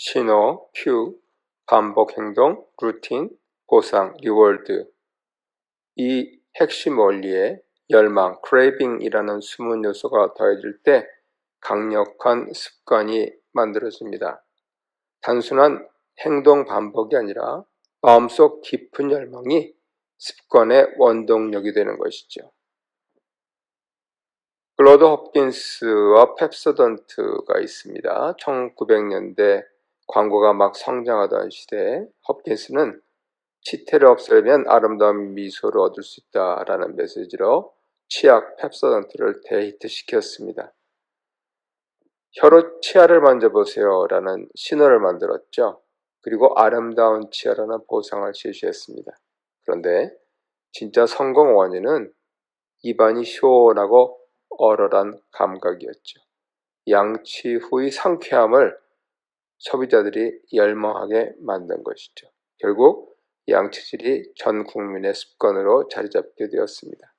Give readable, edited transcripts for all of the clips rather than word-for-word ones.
신호, 큐, 반복 행동, 루틴, 보상, 리워드. 이 핵심 원리에 열망, craving이라는 숨은 요소가 더해질 때 강력한 습관이 만들어집니다. 단순한 행동 반복이 아니라 마음속 깊은 열망이 습관의 원동력이 되는 것이죠. 클로드 홉킨스와 펩소던트가 있습니다. 1900년대 광고가 막 성장하던 시대에 홉킨스는 치태를 없애면 아름다운 미소를 얻을 수 있다라는 메시지로 치약 펩소던트를 대히트시켰습니다. 혀로 치아를 만져보세요 라는 신호를 만들었죠. 그리고 아름다운 치아라는 보상을 제시했습니다. 그런데 진짜 성공 원인은 입안이 시원하고 얼얼한 감각이었죠. 양치 후의 상쾌함을 소비자들이 열망하게 만든 것이죠. 결국 양치질이 전 국민의 습관으로 자리 잡게 되었습니다.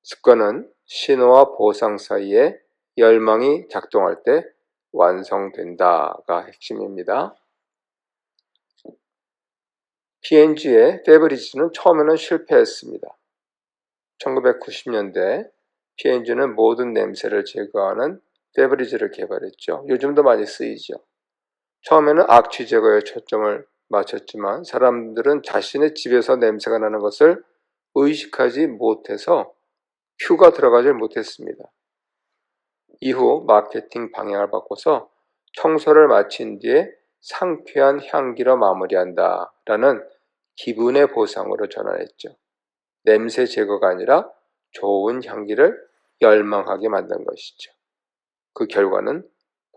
습관은 신호와 보상 사이에 열망이 작동할 때 완성된다가 핵심입니다. P&G의 페브리즈는 처음에는 실패했습니다. 1990년대 P&G는 모든 냄새를 제거하는 페브리즈를 개발했죠. 요즘도 많이 쓰이죠. 처음에는 악취 제거에 초점을 맞췄지만 사람들은 자신의 집에서 냄새가 나는 것을 의식하지 못해서 큐가 들어가지 못했습니다. 이후 마케팅 방향을 바꿔서 청소를 마친 뒤에 상쾌한 향기로 마무리한다 라는 기분의 보상으로 전환했죠. 냄새 제거가 아니라 좋은 향기를 열망하게 만든 것이죠. 그 결과는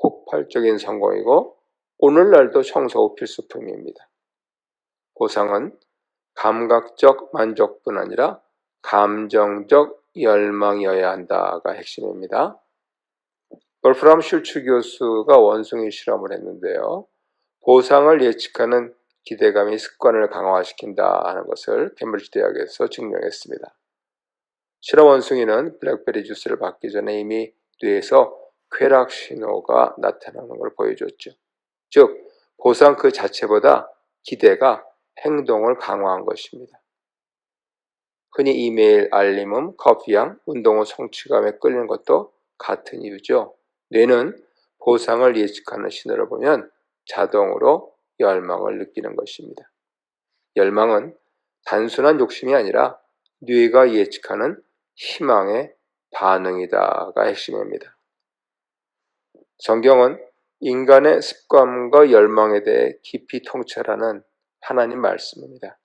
폭발적인 성공이고 오늘날도 청소 후 필수품입니다. 보상은 감각적 만족뿐 아니라 감정적 열망이어야 한다가 핵심입니다. 볼프람 슐츠 교수가 원숭이 실험을 했는데요. 보상을 예측하는 기대감이 습관을 강화시킨다 하는 것을 캠브리지 대학에서 증명했습니다. 실험 원숭이는 블랙베리 주스를 받기 전에 이미 뇌에서 쾌락 신호가 나타나는 걸 보여줬죠. 즉, 보상 그 자체보다 기대가 행동을 강화한 것입니다. 흔히 이메일 알림음, 커피향, 운동 후 성취감에 끌리는 것도 같은 이유죠. 뇌는 보상을 예측하는 신호를 보면 자동으로 열망을 느끼는 것입니다. 열망은 단순한 욕심이 아니라 뇌가 예측하는 희망의 반응이다가 핵심입니다. 성경은 인간의 습관과 열망에 대해 깊이 통찰하는 하나님 말씀입니다.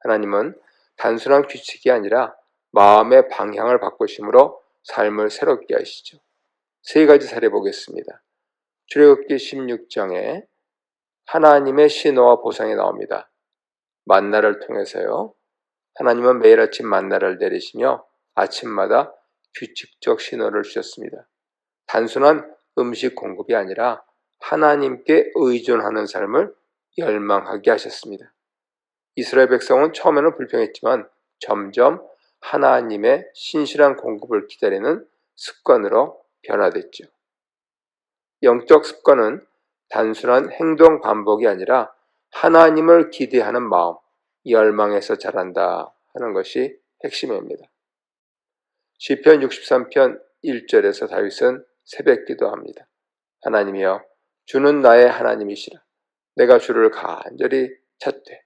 하나님은 단순한 규칙이 아니라 마음의 방향을 바꾸심으로 삶을 새롭게 하시죠. 세 가지 사례 보겠습니다. 출애굽기 16장에 하나님의 신호와 보상이 나옵니다. 만나를 통해서요. 하나님은 매일 아침 만나를 내리시며 아침마다 규칙적 신호를 주셨습니다. 단순한 음식 공급이 아니라 하나님께 의존하는 삶을 열망하게 하셨습니다. 이스라엘 백성은 처음에는 불평했지만 점점 하나님의 신실한 공급을 기다리는 습관으로 변화됐죠. 영적 습관은 단순한 행동 반복이 아니라 하나님을 기대하는 마음, 열망에서 자란다 하는 것이 핵심입니다. 시편 63편 1절에서 다윗은 새벽 기도합니다. 하나님이여, 주는 나의 하나님이시라. 내가 주를 간절히 찾되.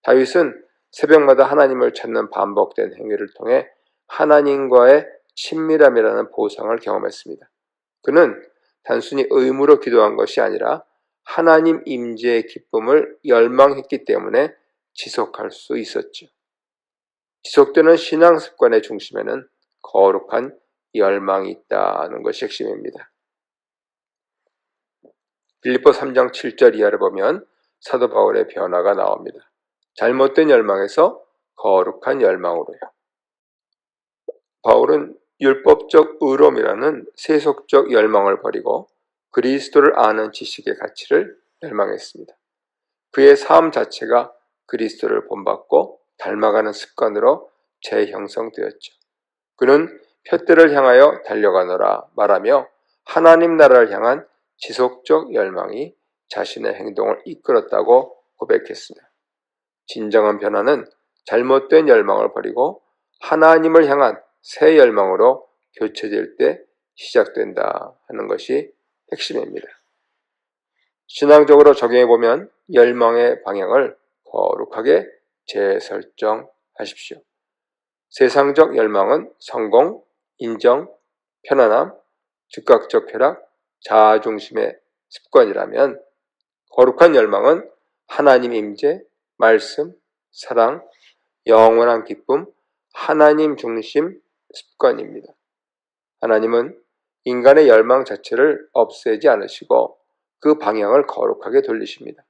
다윗은 새벽마다 하나님을 찾는 반복된 행위를 통해 하나님과의 친밀함이라는 보상을 경험했습니다. 그는 단순히 의무로 기도한 것이 아니라 하나님 임재의 기쁨을 열망했기 때문에 지속할 수 있었죠. 지속되는 신앙 습관의 중심에는 거룩한 열망이 있다는 것이 핵심입니다. 빌립보 3장 7절 이하를 보면 사도 바울의 변화가 나옵니다. 잘못된 열망에서 거룩한 열망으로요. 바울은 율법적 의로움이라는 세속적 열망을 버리고 그리스도를 아는 지식의 가치를 열망했습니다. 그의 삶 자체가 그리스도를 본받고 닮아가는 습관으로 재형성되었죠. 그는 푯대를 향하여 달려가노라 말하며 하나님 나라를 향한 지속적 열망이 자신의 행동을 이끌었다고 고백했습니다. 진정한 변화는 잘못된 열망을 버리고 하나님을 향한 새 열망으로 교체될 때 시작된다 하는 것이 핵심입니다. 신앙적으로 적용해보면 열망의 방향을 거룩하게 재설정하십시오. 세상적 열망은 성공, 인정, 편안함, 즉각적 쾌락, 자아중심의 습관이라면 거룩한 열망은 하나님 임재, 말씀, 사랑, 영원한 기쁨, 하나님 중심 습관입니다. 하나님은 인간의 열망 자체를 없애지 않으시고 그 방향을 거룩하게 돌리십니다.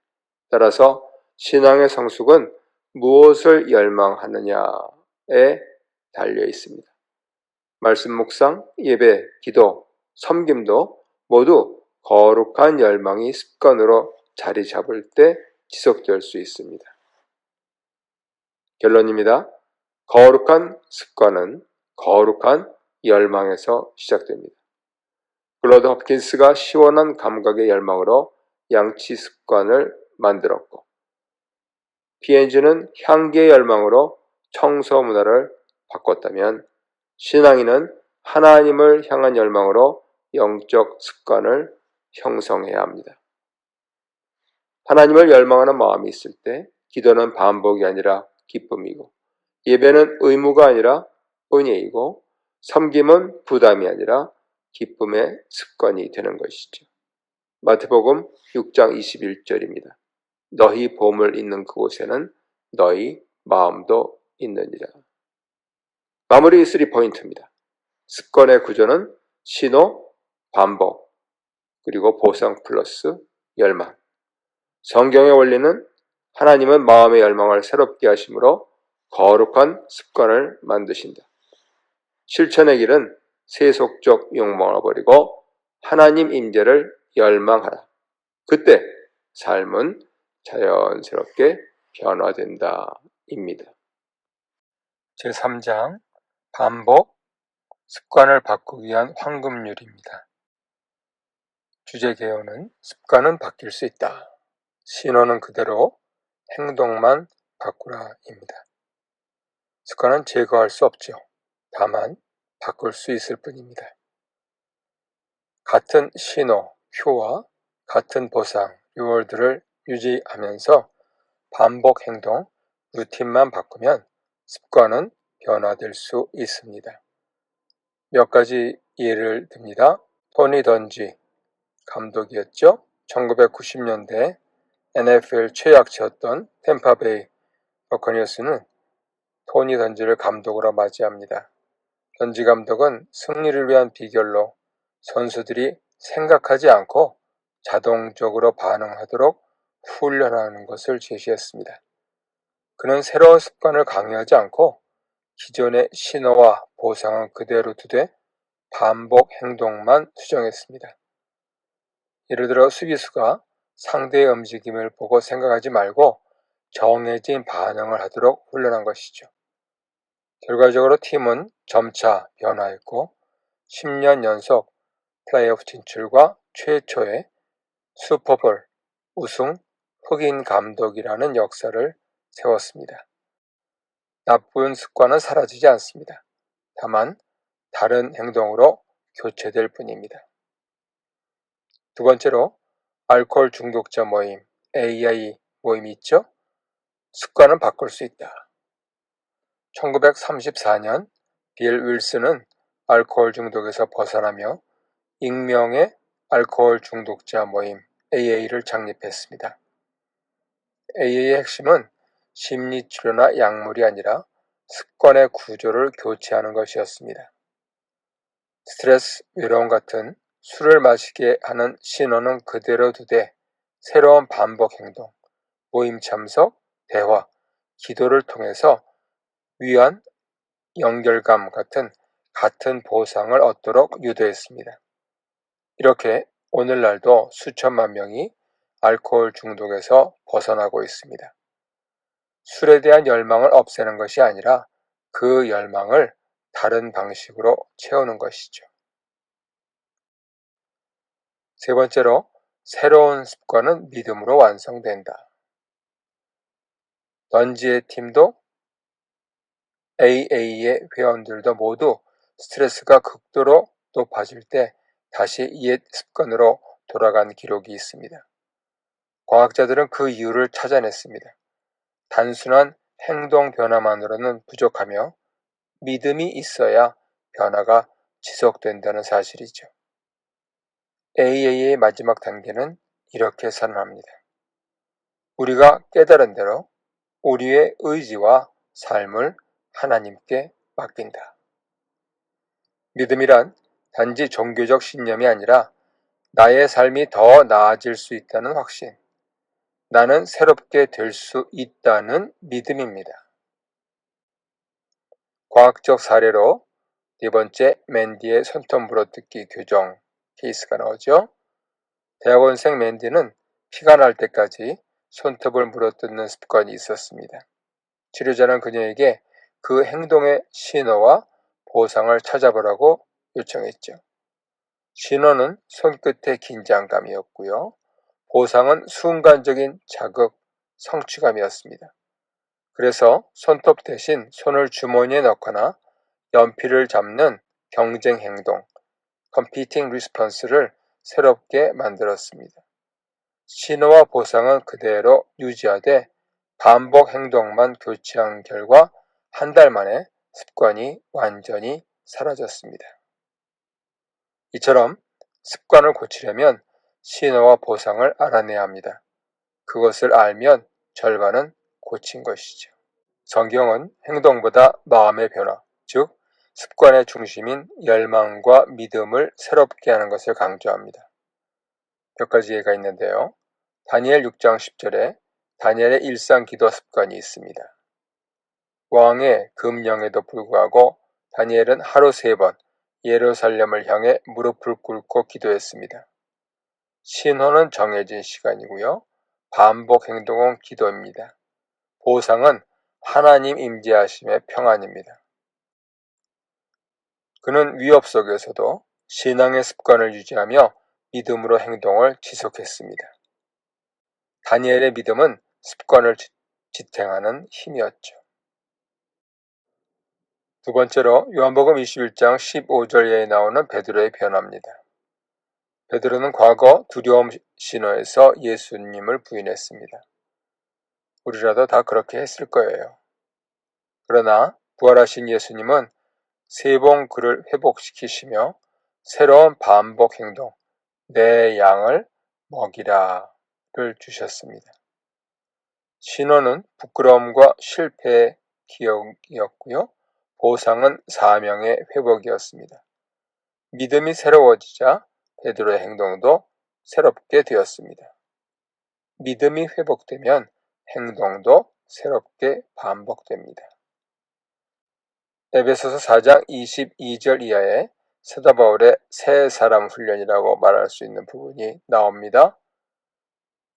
따라서 신앙의 성숙은 무엇을 열망하느냐에 달려 있습니다. 말씀 묵상, 예배, 기도, 섬김도 모두 거룩한 열망이 습관으로 자리 잡을 때 지속될 수 있습니다. 결론입니다. 거룩한 습관은 거룩한 열망에서 시작됩니다. 블러드 홉킨스가 시원한 감각의 열망으로 양치 습관을 만들었고, 피엔즈는 향기의 열망으로 청소 문화를 바꿨다면 신앙인은 하나님을 향한 열망으로 영적 습관을 형성해야 합니다. 하나님을 열망하는 마음이 있을 때 기도는 반복이 아니라 기쁨이고, 예배는 의무가 아니라 은혜이고, 섬김은 부담이 아니라 기쁨의 습관이 되는 것이죠. 마태복음 6장 21절입니다. 너희 보물 있는 그곳에는 너희 마음도 있느니라. 마무리 3포인트입니다. 습관의 구조는 신호, 반복, 그리고 보상 플러스 열망. 성경의 원리는 하나님은 마음의 열망을 새롭게 하심으로 거룩한 습관을 만드신다. 실천의 길은 세속적 욕망을 버리고 하나님 임재를 열망하라. 그때 삶은 자연스럽게 변화된다 입니다. 제3장 반복, 습관을 바꾸기 위한 황금률입니다. 주제 개요는 습관은 바뀔 수 있다. 신호는 그대로, 행동만 바꾸라입니다. 습관은 제거할 수 없죠. 다만 바꿀 수 있을 뿐입니다. 같은 신호, 표와 같은 보상, 리워드를 유지하면서 반복 행동, 루틴만 바꾸면 습관은 변화될 수 있습니다. 몇 가지 예를 듭니다. 토니 던지 감독이었죠. 1990년대 NFL 최약체였던 템파베이 버커니어스는 토니 던지를 감독으로 맞이합니다. 던지 감독은 승리를 위한 비결로 선수들이 생각하지 않고 자동적으로 반응하도록 훈련하는 것을 제시했습니다. 그는 새로운 습관을 강요하지 않고 기존의 신호와 보상은 그대로 두되 반복 행동만 수정했습니다. 예를 들어 수비수가 상대의 움직임을 보고 생각하지 말고 정해진 반응을 하도록 훈련한 것이죠. 결과적으로 팀은 점차 변화했고 10년 연속 플레이오프 진출과 최초의 슈퍼볼 우승 흑인 감독이라는 역사를 세웠습니다. 나쁜 습관은 사라지지 않습니다. 다만 다른 행동으로 교체될 뿐입니다. 두 번째로 알코올 중독자 모임, AI 모임이 있죠. 습관은 바꿀 수 있다. 1934년 빌 윌슨은 알코올 중독에서 벗어나며 익명의 알코올 중독자 모임 AA를 창립했습니다. AA의 핵심은 심리치료나 약물이 아니라 습관의 구조를 교체하는 것이었습니다. 스트레스, 외로움 같은 술을 마시게 하는 신호는 그대로 두되 새로운 반복 행동, 모임 참석, 대화, 기도를 통해서 위안, 연결감 같은 보상을 얻도록 유도했습니다. 이렇게 오늘날도 수천만 명이 알코올 중독에서 벗어나고 있습니다. 술에 대한 열망을 없애는 것이 아니라 그 열망을 다른 방식으로 채우는 것이죠. 세 번째로, 새로운 습관은 믿음으로 완성된다. 던지의 팀도 AA의 회원들도 모두 스트레스가 극도로 높아질 때 다시 옛 습관으로 돌아간 기록이 있습니다. 과학자들은 그 이유를 찾아냈습니다. 단순한 행동 변화만으로는 부족하며 믿음이 있어야 변화가 지속된다는 사실이죠. AA의 마지막 단계는 이렇게 선언합니다. 우리가 깨달은 대로 우리의 의지와 삶을 하나님께 맡긴다. 믿음이란 단지 종교적 신념이 아니라 나의 삶이 더 나아질 수 있다는 확신, 나는 새롭게 될 수 있다는 믿음입니다. 과학적 사례로 네 번째, 맨디의 손톱 물어뜯기 교정 케이스가 나오죠. 대학원생 맨디는 피가 날 때까지 손톱을 물어뜯는 습관이 있었습니다. 치료자는 그녀에게 그 행동의 신호와 보상을 찾아보라고 요청했죠. 신호는 손끝의 긴장감이었고요. 보상은 순간적인 자극, 성취감이었습니다. 그래서 손톱 대신 손을 주머니에 넣거나 연필을 잡는 경쟁 행동, competing response를 새롭게 만들었습니다. 신호와 보상은 그대로 유지하되 반복 행동만 교체한 결과 한 달 만에 습관이 완전히 사라졌습니다. 이처럼 습관을 고치려면 신호와 보상을 알아내야 합니다. 그것을 알면 절반은 고친 것이죠. 성경은 행동보다 마음의 변화, 즉 습관의 중심인 열망과 믿음을 새롭게 하는 것을 강조합니다. 몇 가지 예가 있는데요. 다니엘 6장 10절에 다니엘의 일상 기도 습관이 있습니다. 왕의 금령에도 불구하고 다니엘은 하루 3번 예루살렘을 향해 무릎을 꿇고 기도했습니다. 신호는 정해진 시간이고요. 반복 행동은 기도입니다. 보상은 하나님 임재하심의 평안입니다. 그는 위협 속에서도 신앙의 습관을 유지하며 믿음으로 행동을 지속했습니다. 다니엘의 믿음은 습관을 지탱하는 힘이었죠. 두 번째로 요한복음 21장 15절에 나오는 베드로의 변화입니다. 베드로는 과거 두려움 신호에서 예수님을 부인했습니다. 우리라도 다 그렇게 했을 거예요. 그러나 부활하신 예수님은 3번 그를 회복시키시며 새로운 반복 행동, 내 양을 먹이라를 주셨습니다. 신호는 부끄러움과 실패의 기억이었고요. 보상은 사명의 회복이었습니다. 믿음이 새로워지자 베드로의 행동도 새롭게 되었습니다. 믿음이 회복되면 행동도 새롭게 반복됩니다. 에베소서 4장 22절 이하에 사도 바울의 새 사람 훈련이라고 말할 수 있는 부분이 나옵니다.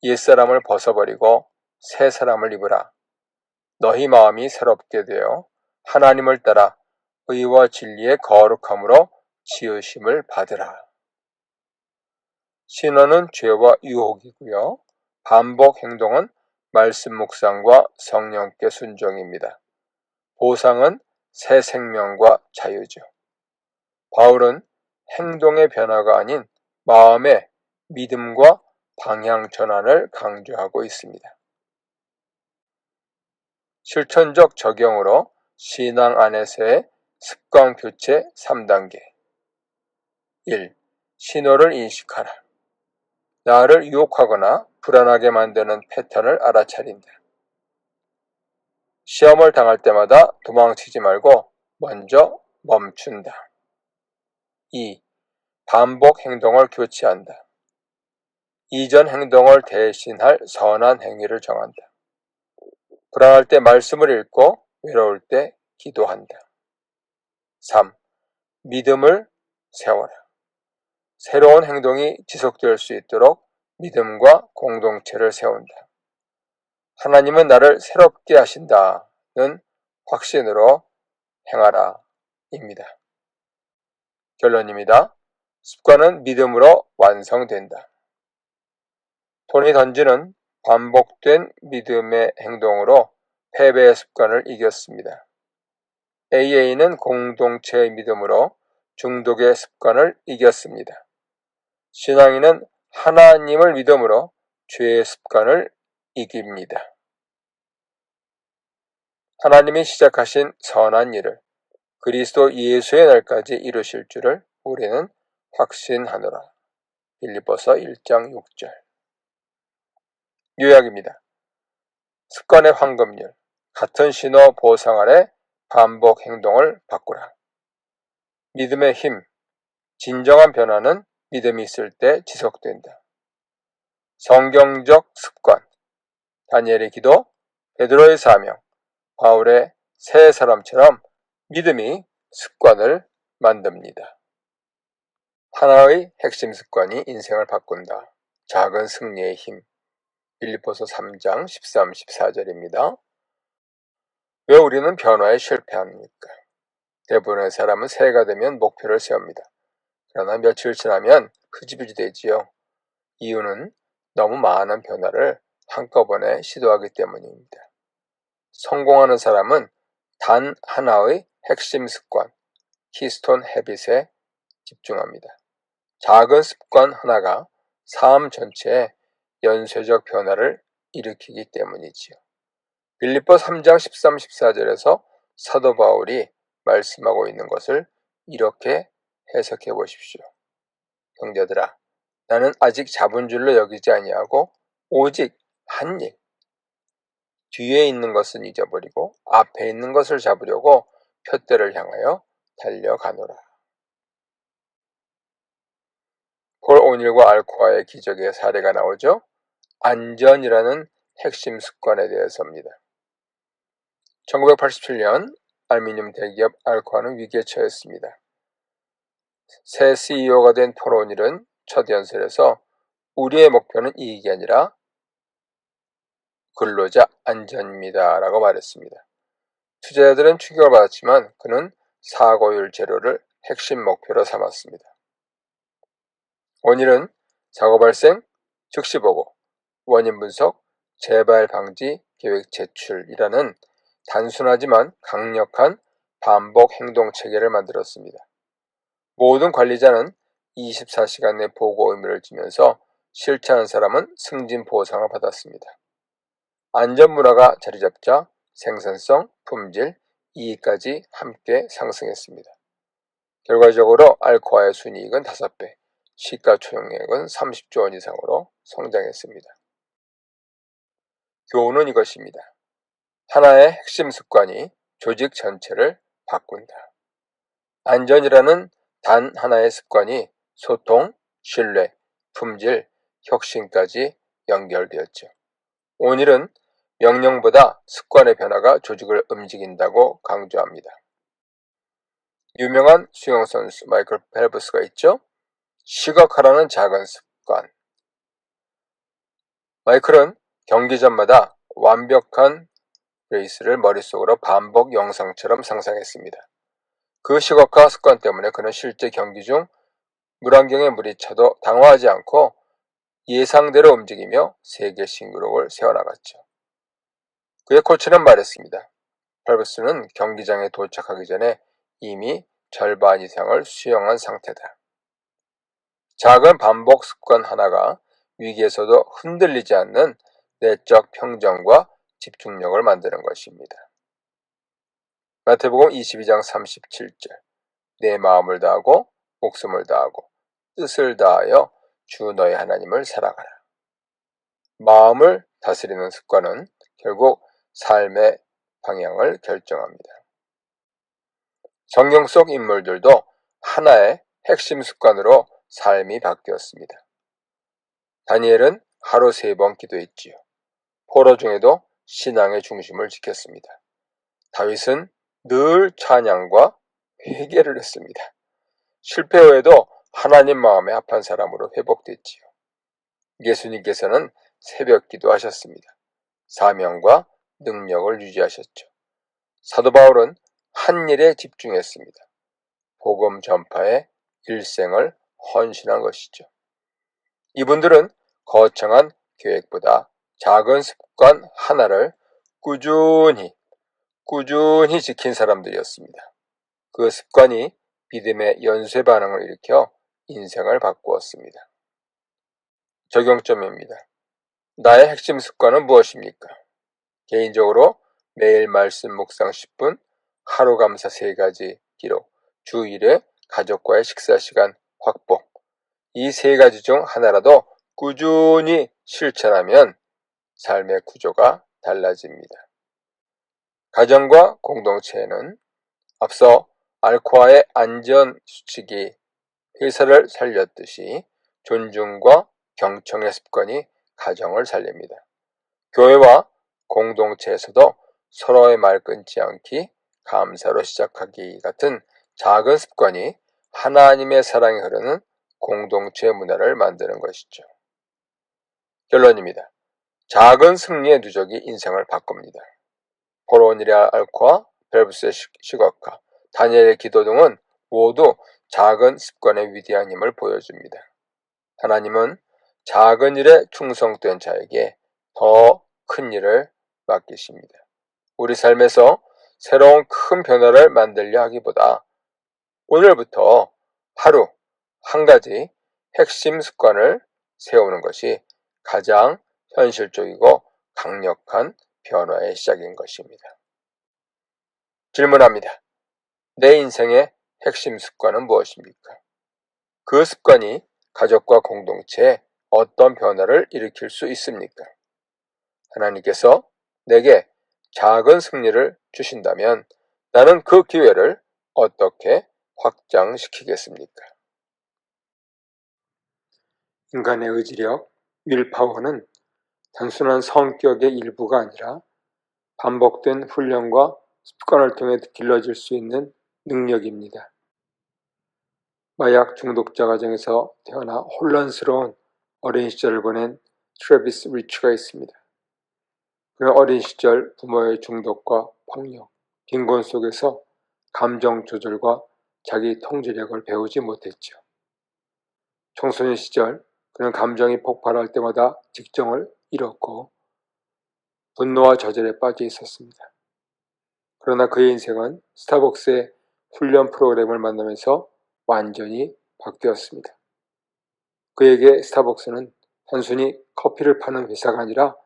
옛사람을 벗어버리고 새 사람을 입으라. 너희 마음이 새롭게 되어 하나님을 따라 의와 진리의 거룩함으로 지으심을 받으라. 신호는 죄와 유혹이고요. 반복 행동은 말씀 묵상과 성령께 순종입니다. 보상은 새 생명과 자유죠. 바울은 행동의 변화가 아닌 마음의 믿음과 방향 전환을 강조하고 있습니다. 실천적 적용으로 신앙 안에서의 습관 교체 3단계. 1. 신호를 인식하라. 나를 유혹하거나 불안하게 만드는 패턴을 알아차린다. 시험을 당할 때마다 도망치지 말고 먼저 멈춘다. 2. 반복 행동을 교체한다. 이전 행동을 대신할 선한 행위를 정한다. 불안할 때 말씀을 읽고 외로울 때 기도한다. 3. 믿음을 세워라. 새로운 행동이 지속될 수 있도록 믿음과 공동체를 세운다. 하나님은 나를 새롭게 하신다는 확신으로 행하라 입니다. 결론입니다. 습관은 믿음으로 완성된다. 토니 던지는 반복된 믿음의 행동으로 패배의 습관을 이겼습니다. AA는 공동체의 믿음으로 중독의 습관을 이겼습니다. 신앙인은 하나님을 믿음으로 죄의 습관을 이깁니다. 하나님이 시작하신 선한 일을 그리스도 예수의 날까지 이루실 줄을 우리는 확신하노라. 빌립보서 1장 6절. 요약입니다. 습관의 황금률, 같은 신호 보상 아래 반복 행동을 바꾸라. 믿음의 힘, 진정한 변화는 믿음이 있을 때 지속된다. 성경적 습관, 다니엘의 기도, 베드로의 사명, 바울의 새 사람처럼 믿음이 습관을 만듭니다. 하나의 핵심 습관이 인생을 바꾼다. 작은 승리의 힘. 빌립보서 3장 13, 14절입니다. 왜 우리는 변화에 실패합니까? 대부분의 사람은 새해가 되면 목표를 세웁니다. 그러나 며칠 지나면 흐지부지 되지요. 이유는 너무 많은 변화를 한꺼번에 시도하기 때문입니다. 성공하는 사람은 단 하나의 핵심 습관, 키스톤 헤빗에 집중합니다. 작은 습관 하나가 삶 전체에 연쇄적 변화를 일으키기 때문이지요. 빌립보 3장 13, 14절에서 사도 바울이 말씀하고 있는 것을 이렇게 해석해 보십시오. 형제들아, 나는 아직 잡은 줄로 여기지 아니하고 오직 한 일, 뒤에 있는 것은 잊어버리고 앞에 있는 것을 잡으려고 표대를 향하여 달려가노라. 폴 오닐과 알코아의 기적의 사례가 나오죠. 안전이라는 핵심 습관에 대해서입니다. 1987년 알루미늄 대기업 알코아는 위기에 처했습니다. 새 CEO가 된 폴 오닐은 첫 연설에서 우리의 목표는 이익이 아니라 근로자 안전입니다 라고 말했습니다. 투자자들은 충격을 받았지만 그는 사고율 제로를 핵심 목표로 삼았습니다. 오닐은 사고 발생, 즉시 보고, 원인 분석, 재발 방지, 계획 제출이라는 단순하지만 강력한 반복 행동 체계를 만들었습니다. 모든 관리자는 24시간 내 보고 의무를 지면서 실천한 사람은 승진 보상을 받았습니다. 안전 문화가 자리 잡자 생산성, 품질, 이익까지 함께 상승했습니다. 결과적으로 알코아의 순이익은 5배, 시가총액은 30조 원 이상으로 성장했습니다. 교훈은 이것입니다. 하나의 핵심 습관이 조직 전체를 바꾼다. 안전이라는 단 하나의 습관이 소통, 신뢰, 품질, 혁신까지 연결되었죠. 오늘은 명령보다 습관의 변화가 조직을 움직인다고 강조합니다. 유명한 수영선수 마이클 펠프스가 있죠. 시각화라는 작은 습관. 마이클은 경기 전마다 완벽한 레이스를 머릿속으로 반복 영상처럼 상상했습니다. 그 시각화 습관 때문에 그는 실제 경기 중 물안경에 물이 차도 당황하지 않고 예상대로 움직이며 세계 신기록을 세워나갔죠. 그의 코치는 말했습니다. 펠프스는 경기장에 도착하기 전에 이미 절반 이상을 수영한 상태다. 작은 반복 습관 하나가 위기에서도 흔들리지 않는 내적 평정과 집중력을 만드는 것입니다. 마태복음 22장 37절. 내 마음을 다하고 목숨을 다하고 뜻을 다하여 주 너의 하나님을 사랑하라. 마음을 다스리는 습관은 결국 삶의 방향을 결정합니다. 성경 속 인물들도 하나의 핵심 습관으로 삶이 바뀌었습니다. 다니엘은 하루 3번 기도했지요. 포로 중에도 신앙의 중심을 지켰습니다. 다윗은 늘 찬양과 회개를 했습니다. 실패 후에도 하나님 마음에 합한 사람으로 회복됐지요. 예수님께서는 새벽 기도하셨습니다. 사명과 능력을 유지하셨죠. 사도 바울은 한 일에 집중했습니다. 복음 전파에 일생을 헌신한 것이죠. 이분들은 거창한 계획보다 작은 습관 하나를 꾸준히 지킨 사람들이었습니다. 그 습관이 믿음의 연쇄 반응을 일으켜 인생을 바꾸었습니다. 적용점입니다. 나의 핵심 습관은 무엇입니까? 개인적으로 매일 말씀 묵상 10분, 하루 감사 3가지 기록, 주 1회 가족과의 식사 시간 확보. 이 3가지 중 하나라도 꾸준히 실천하면 삶의 구조가 달라집니다. 가정과 공동체에는 앞서 알코아의 안전 수칙이 회사를 살렸듯이 존중과 경청의 습관이 가정을 살립니다. 교회와 공동체에서도 서로의 말 끊지 않기, 감사로 시작하기 같은 작은 습관이 하나님의 사랑이 흐르는 공동체 문화를 만드는 것이죠. 결론입니다. 작은 승리의 누적이 인생을 바꿉니다. 포로니라 알코아, 벨브스의 시각화, 다니엘의 기도 등은 모두 작은 습관의 위대한 힘을 보여줍니다. 하나님은 작은 일에 충성된 자에게 더 큰 일을 맡기십니다. 우리 삶에서 새로운 큰 변화를 만들려 하기보다 오늘부터 하루 한 가지 핵심 습관을 세우는 것이 가장 현실적이고 강력한 변화의 시작인 것입니다. 질문합니다. 내 인생의 핵심 습관은 무엇입니까? 그 습관이 가족과 공동체에 어떤 변화를 일으킬 수 있습니까? 하나님께서 내게 작은 승리를 주신다면 나는 그 기회를 어떻게 확장시키겠습니까? 인간의 의지력, 윌파워는 단순한 성격의 일부가 아니라 반복된 훈련과 습관을 통해 길러질 수 있는 능력입니다. 마약 중독자 가정에서 태어나 혼란스러운 어린 시절을 보낸 트래비스 리치가 있습니다. 그는 어린 시절 부모의 중독과 폭력, 빈곤 속에서 감정 조절과 자기 통제력을 배우지 못했죠. 청소년 시절 그는 감정이 폭발할 때마다 직정을 잃었고 분노와 저절에 빠져 있었습니다. 그러나 그의 인생은 스타벅스의 훈련 프로그램을 만나면서 완전히 바뀌었습니다. 그에게 스타벅스는 단순히 커피를 파는 회사가 아니라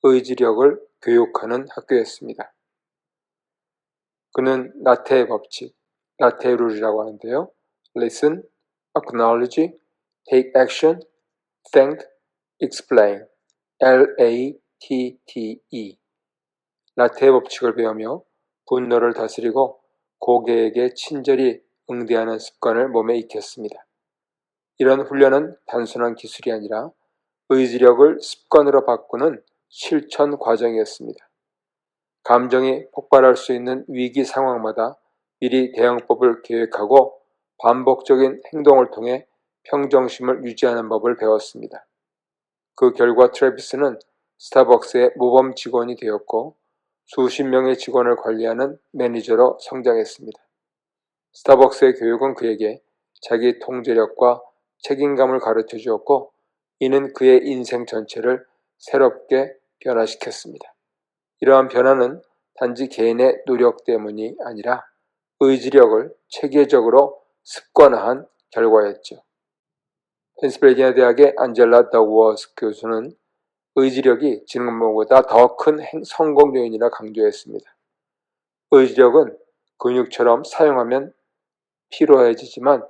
의지력을 교육하는 학교였습니다. 그는 라테의 법칙, 라테의 룰이라고 하는데요. Listen, acknowledge, take action, thank, explain, LATTE. 라테의 법칙을 배우며 분노를 다스리고 고객에게 친절히 응대하는 습관을 몸에 익혔습니다. 이런 훈련은 단순한 기술이 아니라 의지력을 습관으로 바꾸는 실천 과정이었습니다. 감정이 폭발할 수 있는 위기 상황마다 미리 대응법을 계획하고 반복적인 행동을 통해 평정심을 유지하는 법을 배웠습니다. 그 결과 트래비스는 스타벅스의 모범 직원이 되었고 수십 명의 직원을 관리하는 매니저로 성장했습니다. 스타벅스의 교육은 그에게 자기 통제력과 책임감을 가르쳐 주었고 이는 그의 인생 전체를 새롭게 변화시켰습니다. 이러한 변화는 단지 개인의 노력 때문이 아니라 의지력을 체계적으로 습관화한 결과였죠. 펜실베이니아 대학의 안젤라 더워스 교수는 의지력이 지능보다 더 큰 성공 요인이라 강조했습니다. 의지력은 근육처럼 사용하면 피로해지지만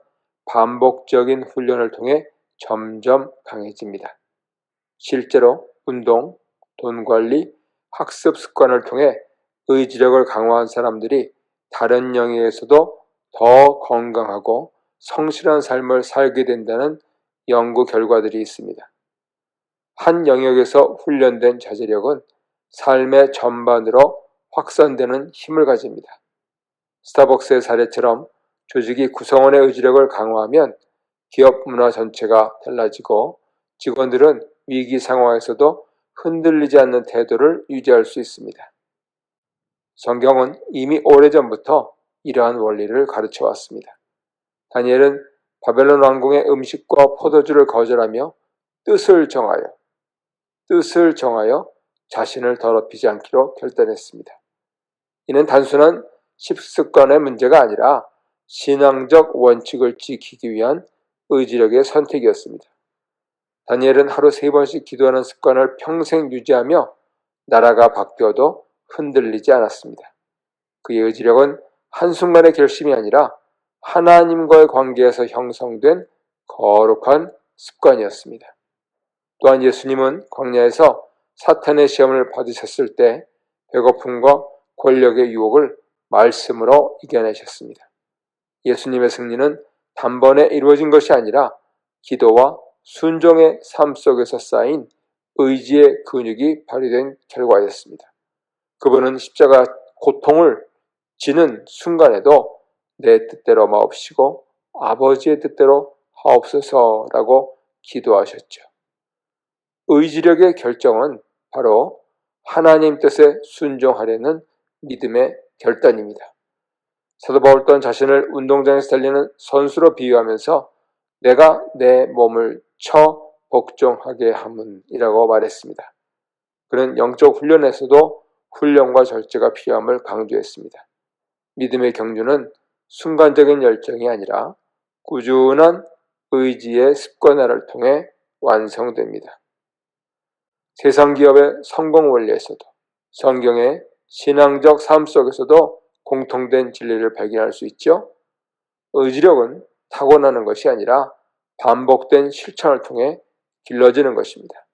반복적인 훈련을 통해 점점 강해집니다. 실제로 운동, 돈 관리, 학습 습관을 통해 의지력을 강화한 사람들이 다른 영역에서도 더 건강하고 성실한 삶을 살게 된다는 연구 결과들이 있습니다. 한 영역에서 훈련된 자제력은 삶의 전반으로 확산되는 힘을 가집니다. 스타벅스의 사례처럼 조직이 구성원의 의지력을 강화하면 기업 문화 전체가 달라지고 직원들은 위기 상황에서도 흔들리지 않는 태도를 유지할 수 있습니다. 성경은 이미 오래전부터 이러한 원리를 가르쳐 왔습니다. 다니엘은 바벨론 왕궁의 음식과 포도주를 거절하며 뜻을 정하여 자신을 더럽히지 않기로 결단했습니다. 이는 단순한 식습관의 문제가 아니라 신앙적 원칙을 지키기 위한 의지력의 선택이었습니다. 다니엘은 하루 3번씩 기도하는 습관을 평생 유지하며 나라가 바뀌어도 흔들리지 않았습니다. 그의 의지력은 한순간의 결심이 아니라 하나님과의 관계에서 형성된 거룩한 습관이었습니다. 또한 예수님은 광야에서 사탄의 시험을 받으셨을 때 배고픔과 권력의 유혹을 말씀으로 이겨내셨습니다. 예수님의 승리는 단번에 이루어진 것이 아니라 기도와 순종의 삶 속에서 쌓인 의지의 근육이 발휘된 결과였습니다. 그분은 십자가 고통을 지는 순간에도 내 뜻대로 마옵시고 아버지의 뜻대로 하옵소서라고 기도하셨죠. 의지력의 결정은 바로 하나님 뜻에 순종하려는 믿음의 결단입니다. 사도 바울 또한 자신을 운동장에서 달리는 선수로 비유하면서 내가 내 몸을 쳐 복종하게 함이라고 말했습니다. 그는 영적 훈련에서도 훈련과 절제가 필요함을 강조했습니다. 믿음의 경주는 순간적인 열정이 아니라 꾸준한 의지의 습관화를 통해 완성됩니다. 세상 기업의 성공 원리에서도 성경의 신앙적 삶 속에서도 공통된 진리를 발견할 수 있죠. 의지력은 타고나는 것이 아니라 반복된 실천을 통해 길러지는 것입니다.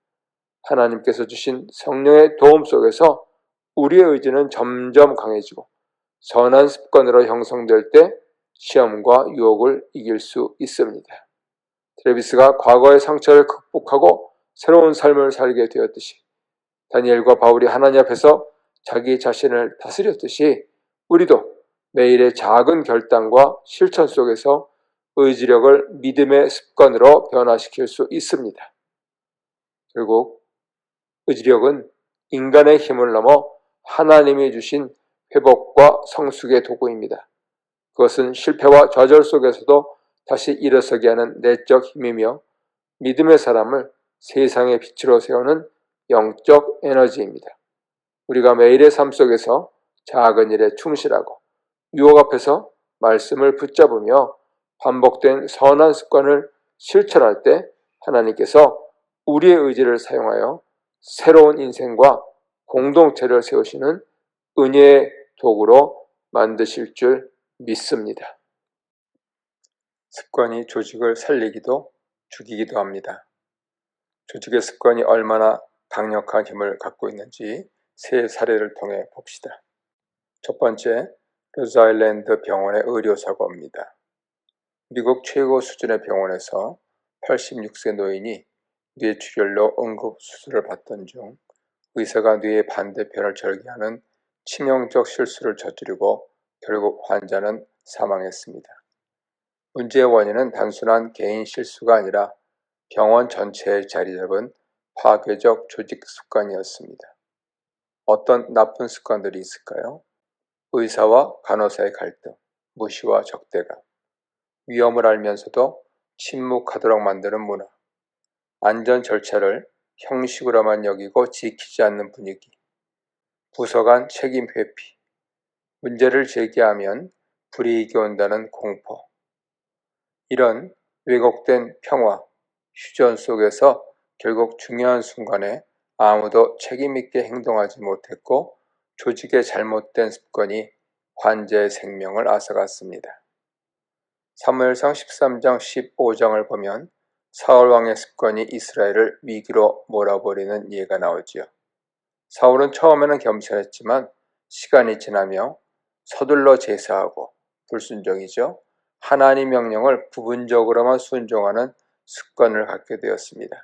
하나님께서 주신 성령의 도움 속에서 우리의 의지는 점점 강해지고 선한 습관으로 형성될 때 시험과 유혹을 이길 수 있습니다. 트래비스가 과거의 상처를 극복하고 새로운 삶을 살게 되었듯이 다니엘과 바울이 하나님 앞에서 자기 자신을 다스렸듯이 우리도 매일의 작은 결단과 실천 속에서 의지력을 믿음의 습관으로 변화시킬 수 있습니다. 결국 의지력은 인간의 힘을 넘어 하나님이 주신 회복과 성숙의 도구입니다. 그것은 실패와 좌절 속에서도 다시 일어서게 하는 내적 힘이며 믿음의 사람을 세상의 빛으로 세우는 영적 에너지입니다. 우리가 매일의 삶 속에서 작은 일에 충실하고 유혹 앞에서 말씀을 붙잡으며 반복된 선한 습관을 실천할 때 하나님께서 우리의 의지를 사용하여 새로운 인생과 공동체를 세우시는 은혜의 도구로 만드실 줄 믿습니다. 습관이 조직을 살리기도 죽이기도 합니다. 조직의 습관이 얼마나 강력한 힘을 갖고 있는지 세 사례를 통해 봅시다. 첫 번째, 로즈아일랜드 병원의 의료사고입니다. 미국 최고 수준의 병원에서 86세 노인이 뇌출혈로 응급수술을 받던 중 의사가 뇌의 반대편을 절개하는 치명적 실수를 저지르고 결국 환자는 사망했습니다. 문제의 원인은 단순한 개인 실수가 아니라 병원 전체에 자리 잡은 파괴적 조직 습관이었습니다. 어떤 나쁜 습관들이 있을까요? 의사와 간호사의 갈등, 무시와 적대감, 위험을 알면서도 침묵하도록 만드는 문화, 안전 절차를 형식으로만 여기고 지키지 않는 분위기, 부서 간 책임 회피, 문제를 제기하면 불이익이 온다는 공포. 이런 왜곡된 평화, 휴전 속에서 결국 중요한 순간에 아무도 책임있게 행동하지 못했고 조직의 잘못된 습관이 환자의 생명을 앗아갔습니다. 사무엘상 13장 15장을 보면 사울왕의 습관이 이스라엘을 위기로 몰아버리는 예가 나오지요. 사울은 처음에는 겸손했지만 시간이 지나며 서둘러 제사하고 불순종이죠. 하나님 명령을 부분적으로만 순종하는 습관을 갖게 되었습니다.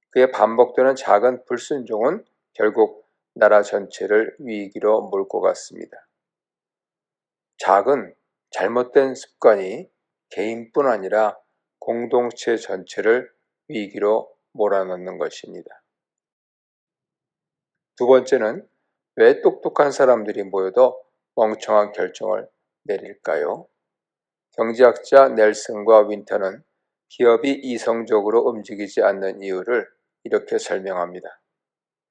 그의 반복되는 작은 불순종은 결국 나라 전체를 위기로 몰고 갔습니다. 작은 잘못된 습관이 개인뿐 아니라 공동체 전체를 위기로 몰아넣는 것입니다. 두 번째는 왜 똑똑한 사람들이 모여도 멍청한 결정을 내릴까요? 경제학자 넬슨과 윈터는 기업이 이성적으로 움직이지 않는 이유를 이렇게 설명합니다.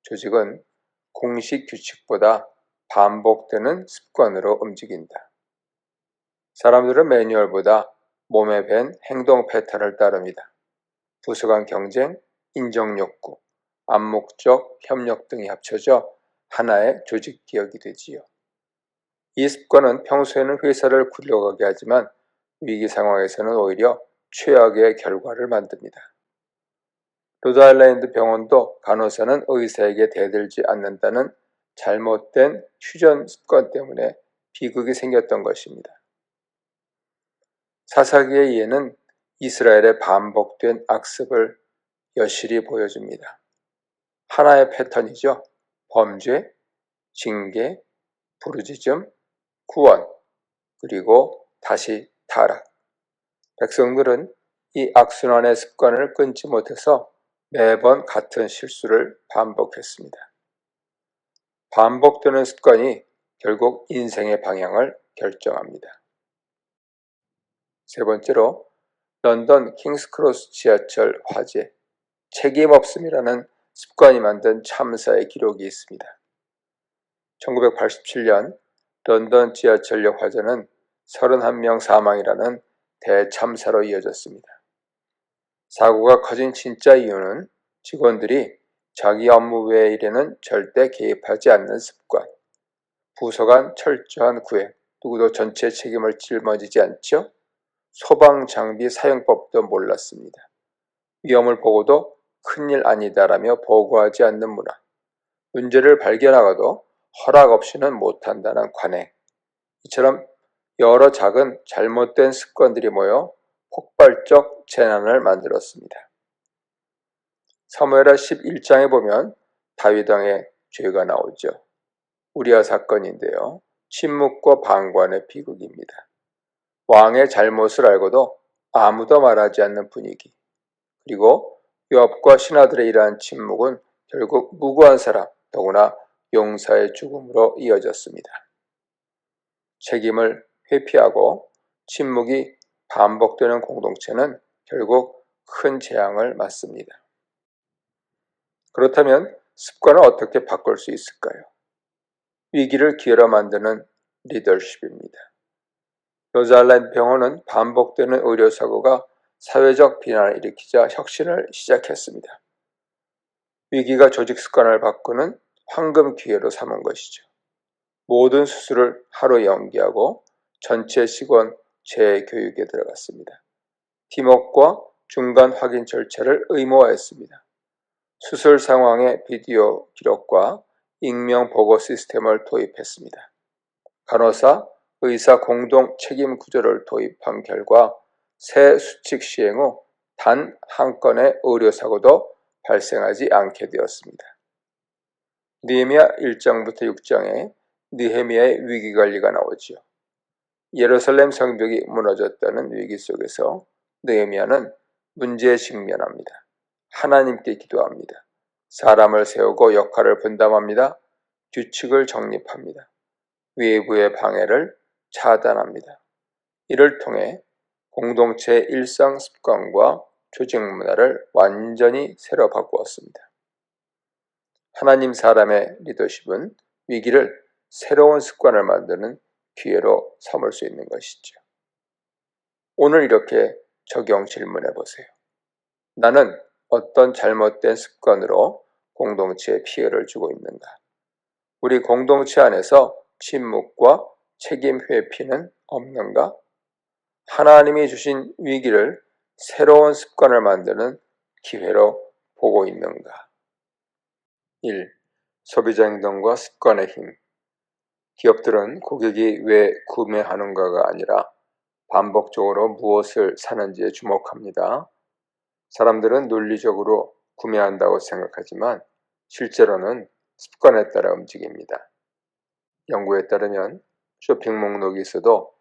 조직은 공식 규칙보다 반복되는 습관으로 움직인다. 사람들은 매뉴얼보다 몸에 밴 행동 패턴을 따릅니다. 부서 간 경쟁, 인정 욕구, 암묵적 협력 등이 합쳐져 하나의 조직 기억이 되지요. 이 습관은 평소에는 회사를 굴러가게 하지만 위기 상황에서는 오히려 최악의 결과를 만듭니다. 로드아일랜드 병원도 간호사는 의사에게 대들지 않는다는 잘못된 휴전 습관 때문에 비극이 생겼던 것입니다. 사사기의 예는 이스라엘의 반복된 악습을 여실히 보여줍니다. 하나의 패턴이죠. 범죄, 징계, 부르짖음, 구원, 그리고 다시 타락. 백성들은 이 악순환의 습관을 끊지 못해서 매번 같은 실수를 반복했습니다. 반복되는 습관이 결국 인생의 방향을 결정합니다. 세 번째로 런던 킹스크로스 지하철 화재, 책임 없음이라는 습관이 만든 참사의 기록이 있습니다. 1987년 런던 지하철역 화재는 31명 사망이라는 대참사로 이어졌습니다. 사고가 커진 진짜 이유는 직원들이 자기 업무 외의 일에는 절대 개입하지 않는 습관, 부서 간 철저한 구획, 누구도 전체 책임을 짊어지지 않죠? 소방장비 사용법도 몰랐습니다. 위험을 보고도 큰일 아니다라며 보고하지 않는 문화, 문제를 발견하고도 허락 없이는 못한다는 관행, 이처럼 여러 작은 잘못된 습관들이 모여 폭발적 재난을 만들었습니다. 사무엘하 11장에 보면 다윗 왕의 죄가 나오죠. 우리아 사건인데요. 침묵과 방관의 비극입니다. 왕의 잘못을 알고도 아무도 말하지 않는 분위기, 그리고 요압과 신하들의 이러한 침묵은 결국 무고한 사람, 더구나 용사의 죽음으로 이어졌습니다. 책임을 회피하고 침묵이 반복되는 공동체는 결국 큰 재앙을 맞습니다. 그렇다면 습관을 어떻게 바꿀 수 있을까요? 위기를 기회로 만드는 리더십입니다. 로드아일랜드 병원은 반복되는 의료사고가 사회적 비난을 일으키자 혁신을 시작했습니다. 위기가 조직 습관을 바꾸는 황금 기회로 삼은 것이죠. 모든 수술을 하루 연기하고 전체 직원 재교육에 들어갔습니다. 팀워크와 중간 확인 절차를 의무화했습니다. 수술 상황의 비디오 기록과 익명 보고 시스템을 도입했습니다. 간호사, 의사 공동 책임 구조를 도입한 결과 새 수칙 시행 후 단 한 건의 의료사고도 발생하지 않게 되었습니다. 느헤미야 1장부터 6장에 느헤미야의 위기관리가 나오지요. 예루살렘 성벽이 무너졌다는 위기 속에서 느헤미야는 문제에 직면합니다. 하나님께 기도합니다. 사람을 세우고 역할을 분담합니다. 규칙을 정립합니다. 외부의 방해를 차단합니다. 이를 통해 공동체의 일상 습관과 조직 문화를 완전히 새로 바꾸었습니다. 하나님 사람의 리더십은 위기를 새로운 습관을 만드는 기회로 삼을 수 있는 것이죠. 오늘 이렇게 적용 질문해 보세요. 나는 어떤 잘못된 습관으로 공동체에 피해를 주고 있는가? 우리 공동체 안에서 침묵과 책임 회피는 없는가? 하나님이 주신 위기를 새로운 습관을 만드는 기회로 보고 있는가? 1. 소비자 행동과 습관의 힘. 기업들은 고객이 왜 구매하는가가 아니라 반복적으로 무엇을 사는지에 주목합니다. 사람들은 논리적으로 구매한다고 생각하지만 실제로는 습관에 따라 움직입니다. 연구에 따르면 쇼핑 목록이 있어도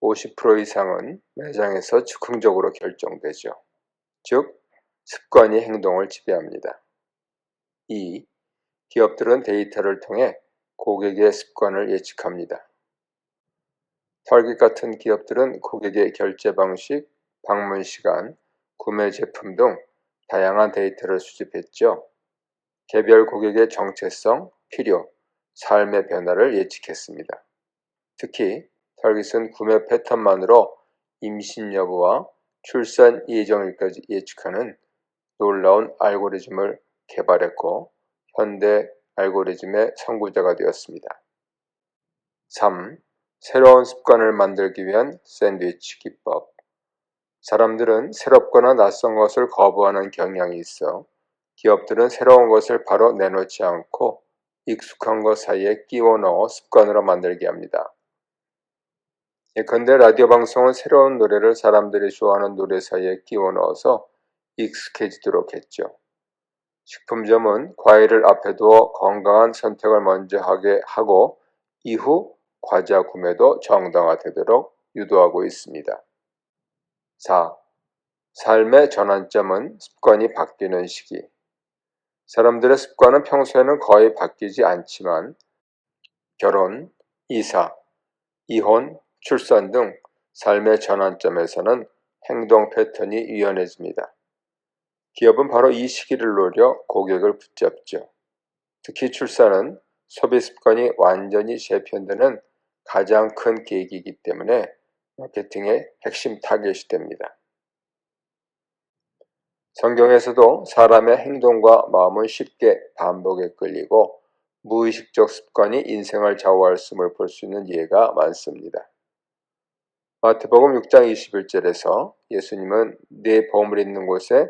50% 이상은 매장에서 즉흥적으로 결정되죠. 즉, 습관이 행동을 지배합니다. 2. 기업들은 데이터를 통해 고객의 습관을 예측합니다. 털깃 같은 기업들은 고객의 결제 방식, 방문 시간, 구매 제품 등 다양한 데이터를 수집했죠. 개별 고객의 정체성, 필요, 삶의 변화를 예측했습니다. 특히 털깃은 구매 패턴만으로 임신 여부와 출산 예정일까지 예측하는 놀라운 알고리즘을 개발했고 현대 알고리즘의 선구자가 되었습니다. 3. 새로운 습관을 만들기 위한 샌드위치 기법. 사람들은 새롭거나 낯선 것을 거부하는 경향이 있어 기업들은 새로운 것을 바로 내놓지 않고 익숙한 것 사이에 끼워 넣어 습관으로 만들게 합니다. 예컨대 라디오 방송은 새로운 노래를 사람들이 좋아하는 노래 사이에 끼워 넣어서 익숙해지도록 했죠. 식품점은 과일을 앞에 두어 건강한 선택을 먼저 하게 하고 이후 과자 구매도 정당화되도록 유도하고 있습니다. 4. 삶의 전환점은 습관이 바뀌는 시기. 사람들의 습관은 평소에는 거의 바뀌지 않지만 결혼, 이사, 이혼, 출산 등 삶의 전환점에서는 행동 패턴이 유연해집니다. 기업은 바로 이 시기를 노려 고객을 붙잡죠. 특히 출산은 소비 습관이 완전히 재편되는 가장 큰 계기이기 때문에 마케팅의 핵심 타겟이 됩니다. 성경에서도 사람의 행동과 마음은 쉽게 반복에 끌리고 무의식적 습관이 인생을 좌우할음을 볼 수 있는 예가 많습니다. 마태복음 6장 21절에서 예수님은 내 보물 있는 곳에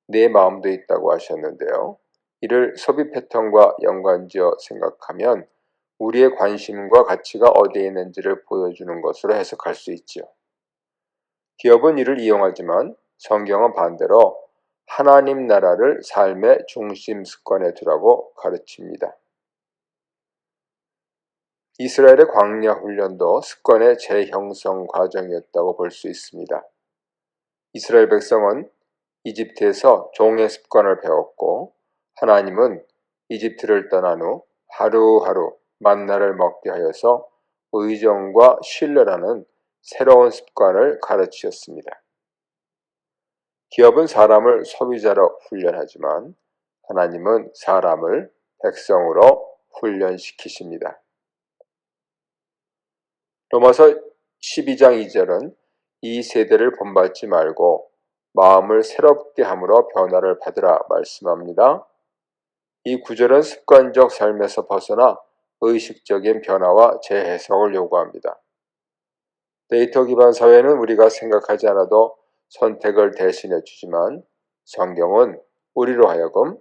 내 마음도 있다고 하셨는데요. 이를 소비 패턴과 연관지어 생각하면 우리의 관심과 가치가 어디에 있는지를 보여주는 것으로 해석할 수 있죠. 기업은 이를 이용하지만 성경은 반대로 하나님 나라를 삶의 중심 습관에 두라고 가르칩니다. 이스라엘의 광야 훈련도 습관의 재형성 과정이었다고 볼 수 있습니다. 이스라엘 백성은 이집트에서 종의 습관을 배웠고 하나님은 이집트를 떠난 후 하루하루 만나를 먹게 하여서 의정과 신뢰라는 새로운 습관을 가르치셨습니다. 기업은 사람을 소비자로 훈련하지만 하나님은 사람을 백성으로 훈련시키십니다. 로마서 12장 2절은 이 세대를 본받지 말고 마음을 새롭게 함으로 변화를 받으라 말씀합니다. 이 구절은 습관적 삶에서 벗어나 의식적인 변화와 재해석을 요구합니다. 데이터 기반 사회는 우리가 생각하지 않아도 선택을 대신해 주지만 성경은 우리로 하여금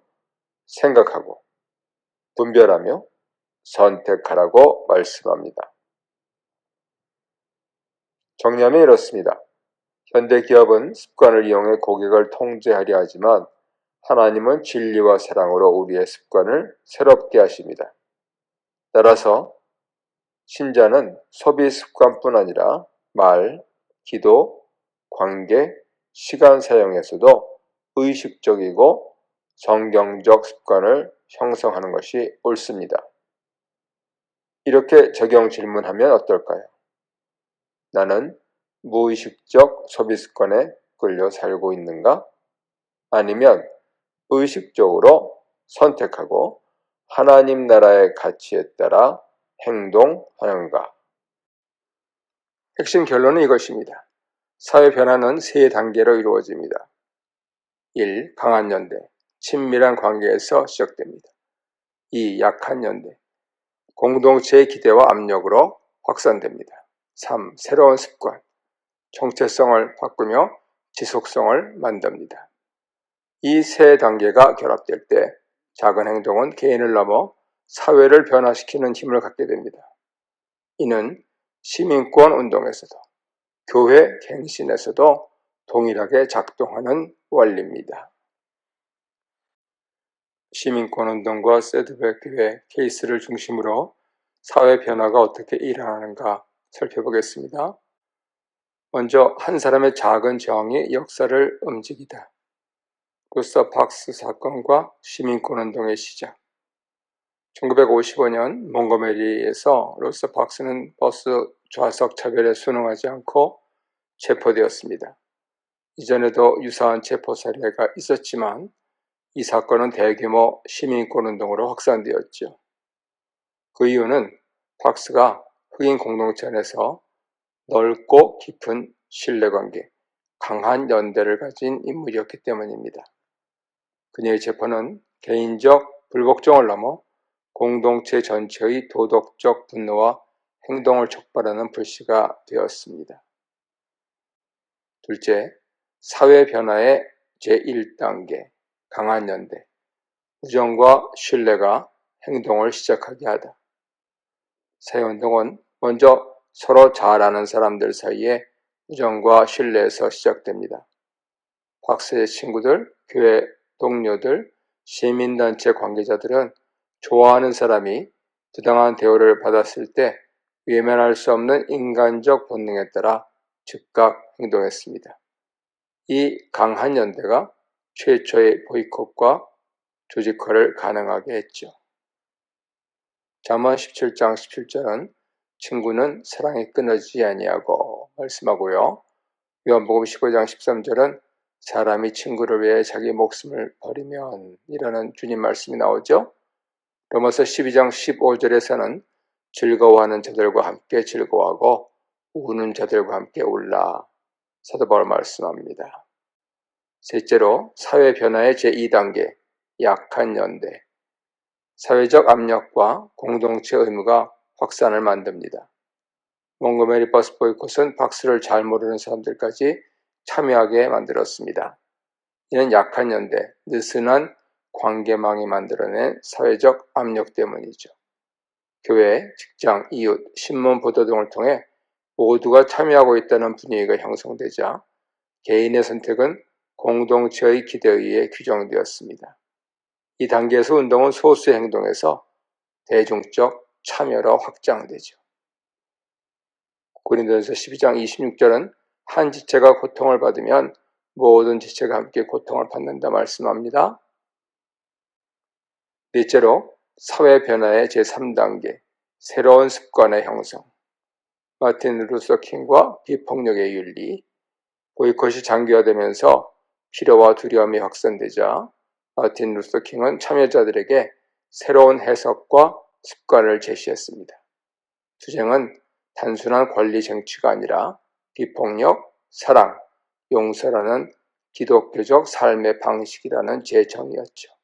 생각하고 분별하며 선택하라고 말씀합니다. 정리하면 이렇습니다. 현대 기업은 습관을 이용해 고객을 통제하려 하지만 하나님은 진리와 사랑으로 우리의 습관을 새롭게 하십니다. 따라서 신자는 소비 습관뿐 아니라 말, 기도, 관계, 시간 사용에서도 의식적이고 성경적 습관을 형성하는 것이 옳습니다. 이렇게 적용 질문하면 어떨까요? 나는 무의식적 소비 습관에 끌려 살고 있는가? 아니면 의식적으로 선택하고 하나님 나라의 가치에 따라 행동하는가? 핵심 결론은 이것입니다. 사회 변화는 세 단계로 이루어집니다. 1. 강한 연대, 친밀한 관계에서 시작됩니다. 2. 약한 연대, 공동체의 기대와 압력으로 확산됩니다. 3. 새로운 습관, 정체성을 바꾸며 지속성을 만듭니다. 이 세 단계가 결합될 때 작은 행동은 개인을 넘어 사회를 변화시키는 힘을 갖게 됩니다. 이는 시민권 운동에서도 교회 갱신에서도 동일하게 작동하는 원리입니다. 시민권 운동과 새드백 교회 케이스를 중심으로 사회 변화가 어떻게 일어나는가 살펴보겠습니다. 먼저 한 사람의 작은 정이 역사를 움직이다. 로사 박스 사건과 시민권 운동의 시작. 1955년 몽고메리에서 로사 박스는 버스 좌석 차별에 순응하지 않고 체포되었습니다. 이전에도 유사한 체포 사례가 있었지만 이 사건은 대규모 시민권운동으로 확산되었죠. 그 이유는 박스가 흑인 공동체 안에서 넓고 깊은 신뢰관계, 강한 연대를 가진 인물이었기 때문입니다. 그녀의 체포는 개인적 불복종을 넘어 공동체 전체의 도덕적 분노와 행동을 촉발하는 불씨가 되었습니다. 둘째, 사회 변화의 제1단계, 강한 연대, 우정과 신뢰가 행동을 시작하게 하다. 사회운동은 먼저 서로 잘 아는 사람들 사이에 우정과 신뢰에서 시작됩니다. 박스의 친구들, 교회 동료들, 시민단체 관계자들은 좋아하는 사람이 부당한 대우를 받았을 때 외면할 수 없는 인간적 본능에 따라 즉각 행동했습니다. 이 강한 연대가 최초의 보이콧과 조직화를 가능하게 했죠. 잠언 17장 17절은 친구는 사랑이 끊어지지 아니하고 말씀하고요. 요한복음 15장 13절은 사람이 친구를 위해 자기 목숨을 버리면 이라는 주님 말씀이 나오죠. 로마서 12장 15절에서는 즐거워하는 자들과 함께 즐거워하고 우는 자들과 함께 울라. 사도 바울 말씀합니다. 셋째로 사회 변화의 제2단계, 약한 연대. 사회적 압력과 공동체 의무가 확산을 만듭니다. 몽고메리 버스 보이콧은 박스를 잘 모르는 사람들까지 참여하게 만들었습니다. 이는 약한 연대, 느슨한 관계망이 만들어낸 사회적 압력 때문이죠. 교회, 직장, 이웃, 신문 보도 등을 통해 모두가 참여하고 있다는 분위기가 형성되자 개인의 선택은 공동체의 기대에 의해 규정되었습니다. 이 단계에서 운동은 소수의 행동에서 대중적 참여로 확장되죠. 고린도전서 12장 26절은 한 지체가 고통을 받으면 모든 지체가 함께 고통을 받는다 말씀합니다. 넷째로 사회 변화의 제3단계, 새로운 습관의 형성. 마틴 루서 킹과 비폭력의 윤리. 보이콧이 장기화되면서 필요와 두려움이 확산되자 마틴 루서 킹은 참여자들에게 새로운 해석과 습관을 제시했습니다. 투쟁은 단순한 권리 쟁취가 아니라 비폭력, 사랑, 용서라는 기독교적 삶의 방식이라는 재정의였죠.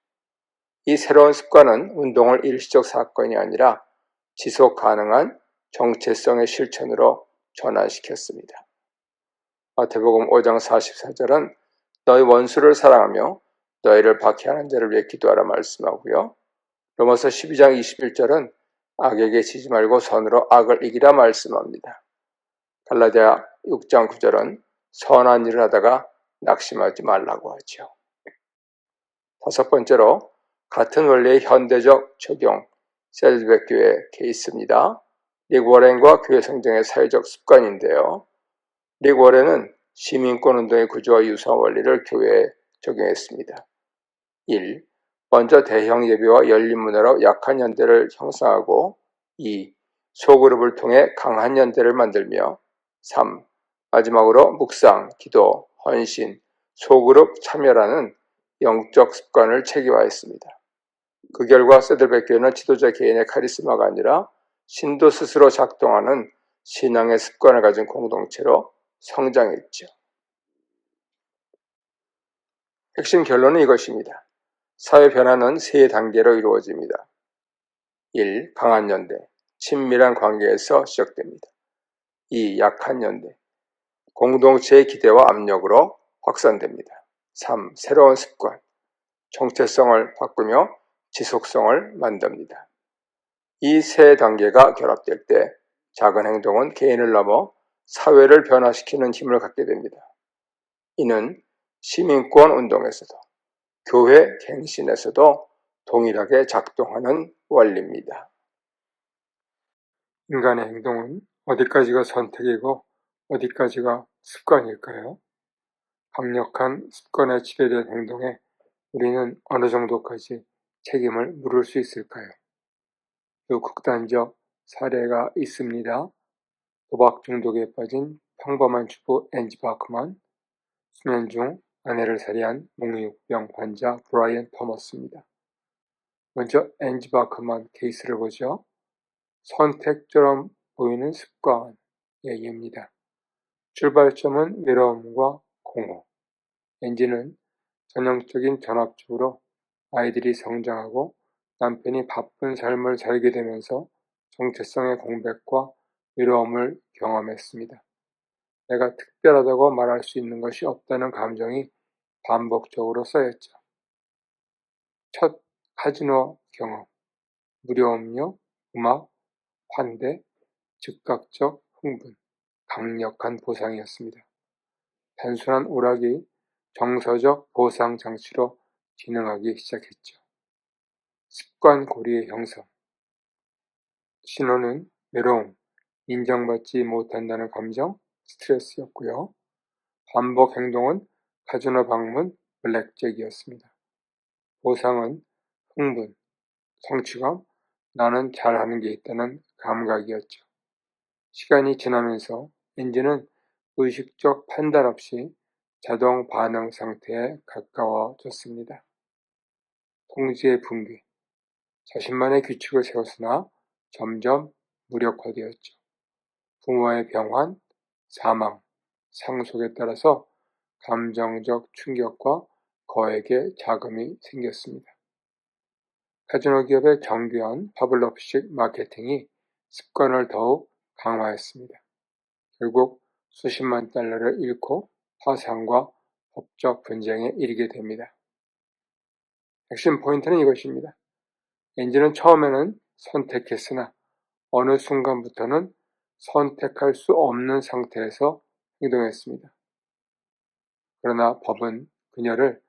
이 새로운 습관은 운동을 일시적 사건이 아니라 지속 가능한 정체성의 실천으로 전환시켰습니다. 마태복음 5장 44절은 너희 원수를 사랑하며 너희를 박해하는 자를 위해 기도하라 말씀하고요. 로마서 12장 21절은 악에게 지지 말고 선으로 악을 이기라 말씀합니다. 갈라디아 6장 9절은 선한 일을 하다가 낙심하지 말라고 하죠. 다섯 번째로 같은 원리의 현대적 적용, 셀즈백 교회 케이스입니다. 릭 워렌과 교회 성장의 사회적 습관인데요. 릭 워렌은 시민권운동의 구조와 유사한 원리를 교회에 적용했습니다. 1. 먼저 대형 예배와 열린 문화로 약한 연대를 형성하고 2. 소그룹을 통해 강한 연대를 만들며 3. 마지막으로 묵상, 기도, 헌신, 소그룹 참여라는 영적 습관을 체계화했습니다. 그 결과 세들백 교회는 지도자 개인의 카리스마가 아니라 신도 스스로 작동하는 신앙의 습관을 가진 공동체로 성장했죠. 핵심 결론은 이것입니다. 사회 변화는 세 단계로 이루어집니다. 1. 강한 연대, 친밀한 관계에서 시작됩니다. 2. 약한 연대, 공동체의 기대와 압력으로 확산됩니다. 3. 새로운 습관, 정체성을 바꾸며 지속성을 만듭니다. 이 세 단계가 결합될 때 작은 행동은 개인을 넘어 사회를 변화시키는 힘을 갖게 됩니다. 이는 시민권 운동에서도 교회 갱신에서도 동일하게 작동하는 원리입니다. 인간의 행동은 어디까지가 선택이고 어디까지가 습관일까요? 강력한 습관에 지배된 행동에 우리는 어느 정도까지 책임을 물을 수 있을까요? 또 극단적 사례가 있습니다. 도박 중독에 빠진 평범한 주부 앤지 바크만, 수면 중 아내를 살해한 몽유병 환자 브라이언 토머스입니다. 먼저 앤지 바크만 케이스를 보죠. 선택처럼 보이는 습관의 예입니다. 출발점은 외로움과 공허. 앤지는 전형적인 전업주부로 아이들이 성장하고 남편이 바쁜 삶을 살게 되면서 정체성의 공백과 외로움을 경험했습니다. 내가 특별하다고 말할 수 있는 것이 없다는 감정이 반복적으로 쌓였죠. 첫 카지노 경험, 무료 음료, 음악, 환대, 즉각적 흥분, 강력한 보상이었습니다. 단순한 오락이 정서적 보상 장치로 기능하기 시작했죠. 습관 고리의 형성. 신호는 외로움, 인정받지 못한다는 감정, 스트레스였고요. 반복 행동은 카지노 방문, 블랙잭이었습니다. 보상은 흥분, 성취감, 나는 잘하는 게 있다는 감각이었죠. 시간이 지나면서 앤지는 의식적 판단 없이 자동 반응 상태에 가까워졌습니다. 통제의 붕괴, 자신만의 규칙을 세웠으나 점점 무력화되었죠. 부모의 병환, 사망, 상속에 따라서 감정적 충격과 거액의 자금이 생겼습니다. 카지노 기업의 정교한 파블로프식 마케팅이 습관을 더욱 강화했습니다. 결국 수십만 달러를 잃고 파산과 법적 분쟁에 이르게 됩니다. 핵심 포인트는 이것입니다. 앤지는 처음에는 선택했으나 어느 순간부터는 선택할 수 없는 상태에서 행동했습니다. 그러나 법은 그녀를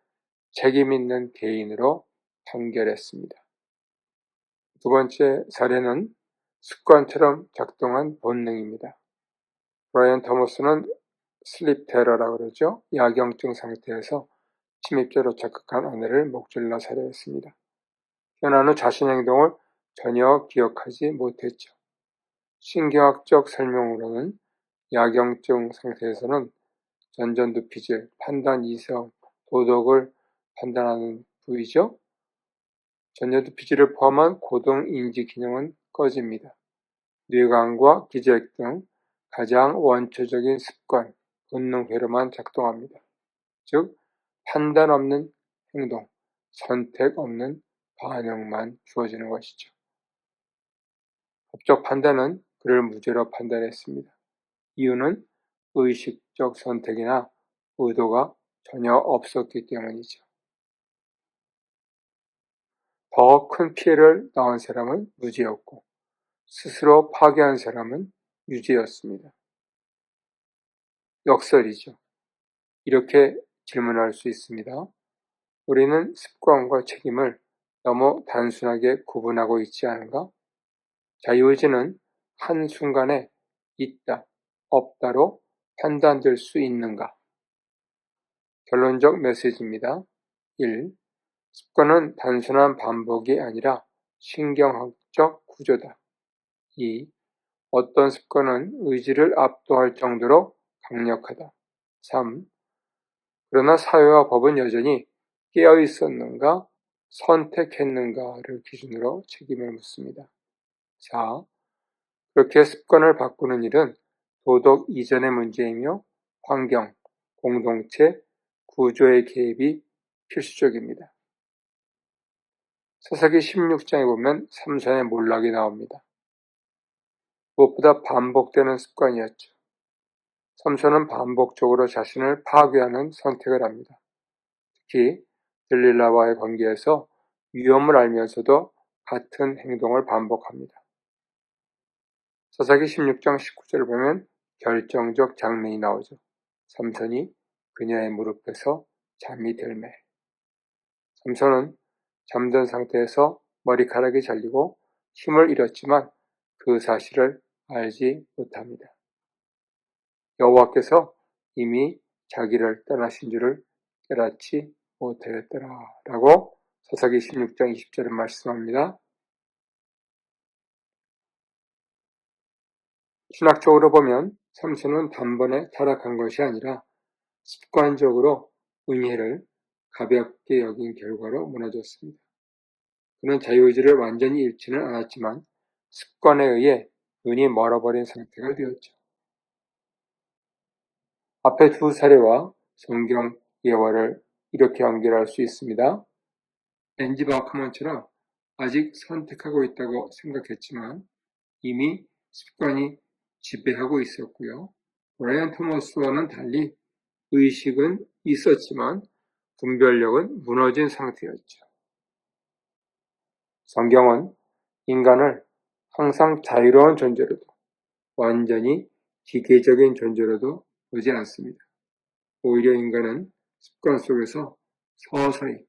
책임 있는 개인으로 판결했습니다. 두 번째 사례는 습관처럼 작동한 본능입니다. 브라이언 토머스는 슬립 테러라고 그러죠. 야경증 상태에서 침입자로 착각한 아내를 목줄라 살해했습니다. 깨어난 후 자신의 행동을 전혀 기억하지 못했죠. 신경학적 설명으로는 야경증 상태에서는 전전두피질, 판단 이성, 도덕을 판단하는 부위죠. 전전두피질을 포함한 고동인지 기능은 꺼집니다. 뇌관과 기저핵 등 가장 원초적인 습관, 본능회로만 작동합니다. 즉, 판단 없는 행동, 선택 없는 반응만 주어지는 것이죠. 법적 판단은 그를 무죄로 판단했습니다. 이유는 의식적 선택이나 의도가 전혀 없었기 때문이죠. 더 큰 피해를 낳은 사람은 무죄였고 스스로 파괴한 사람은 유죄였습니다. 역설이죠. 이렇게 질문할 수 있습니다. 우리는 습관과 책임을 너무 단순하게 구분하고 있지 않은가? 자유의지는 한순간에 있다, 없다로 판단될 수 있는가? 결론적 메시지입니다. 1. 습관은 단순한 반복이 아니라 신경학적 구조다. 2. 어떤 습관은 의지를 압도할 정도로 강력하다. 3. 그러나 사회와 법은 여전히 깨어 있었는가, 선택했는가를 기준으로 책임을 묻습니다. 4. 그렇게 습관을 바꾸는 일은 도덕 이전의 문제이며 환경, 공동체, 구조의 개입이 필수적입니다. 사사기 16장에 보면 삼손의 몰락이 나옵니다. 무엇보다 반복되는 습관이었죠. 삼손은 반복적으로 자신을 파괴하는 선택을 합니다. 특히 들릴라와의 관계에서 위험을 알면서도 같은 행동을 반복합니다. 사사기 16장 19절을 보면 결정적 장면이 나오죠. 삼손이 그녀의 무릎에서 잠이 들매. 삼손은 잠든 상태에서 머리카락이 잘리고 힘을 잃었지만 그 사실을 알지 못합니다. 여호와께서 이미 자기를 떠나신 줄을 깨닫지 못하였더라 라고 사사기 16장 20절에 말씀합니다. 신학적으로 보면 삼손은 단번에 타락한 것이 아니라 습관적으로 은혜를 가볍게 여긴 결과로 무너졌습니다. 그는 자유의지를 완전히 잃지는 않았지만 습관에 의해 눈이 멀어버린 상태가 되었죠. 앞에 두 사례와 성경 예화를 이렇게 연결할 수 있습니다. 앤지 바크만처럼 아직 선택하고 있다고 생각했지만 이미 습관이 지배하고 있었고요. 브라이언 토머스와는 달리 의식은 있었지만 분별력은 무너진 상태였죠. 성경은 인간을 항상 자유로운 존재로도 완전히 기계적인 존재로도 보지 않습니다. 오히려 인간은 습관 속에서 서서히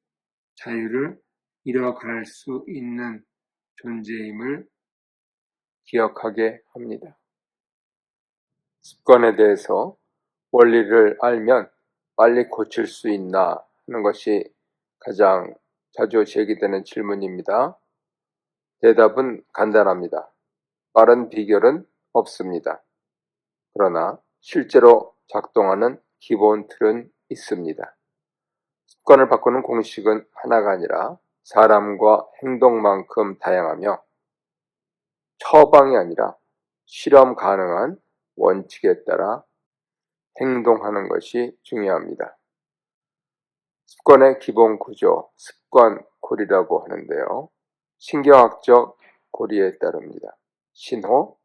자유를 잃어갈 수 있는 존재임을 기억하게 합니다. 습관에 대해서 원리를 알면 빨리 고칠 수 있나 하는 것이 가장 자주 제기되는 질문입니다. 대답은 간단합니다. 빠른 비결은 없습니다. 그러나 실제로 작동하는 기본 틀은 있습니다. 습관을 바꾸는 공식은 하나가 아니라 사람과 행동만큼 다양하며 처방이 아니라 실험 가능한 원칙에 따라 행동하는 것이 중요합니다. 습관의 기본 구조, 습관고리라고 하는데요. 신경학적 고리에 따릅니다. 신호,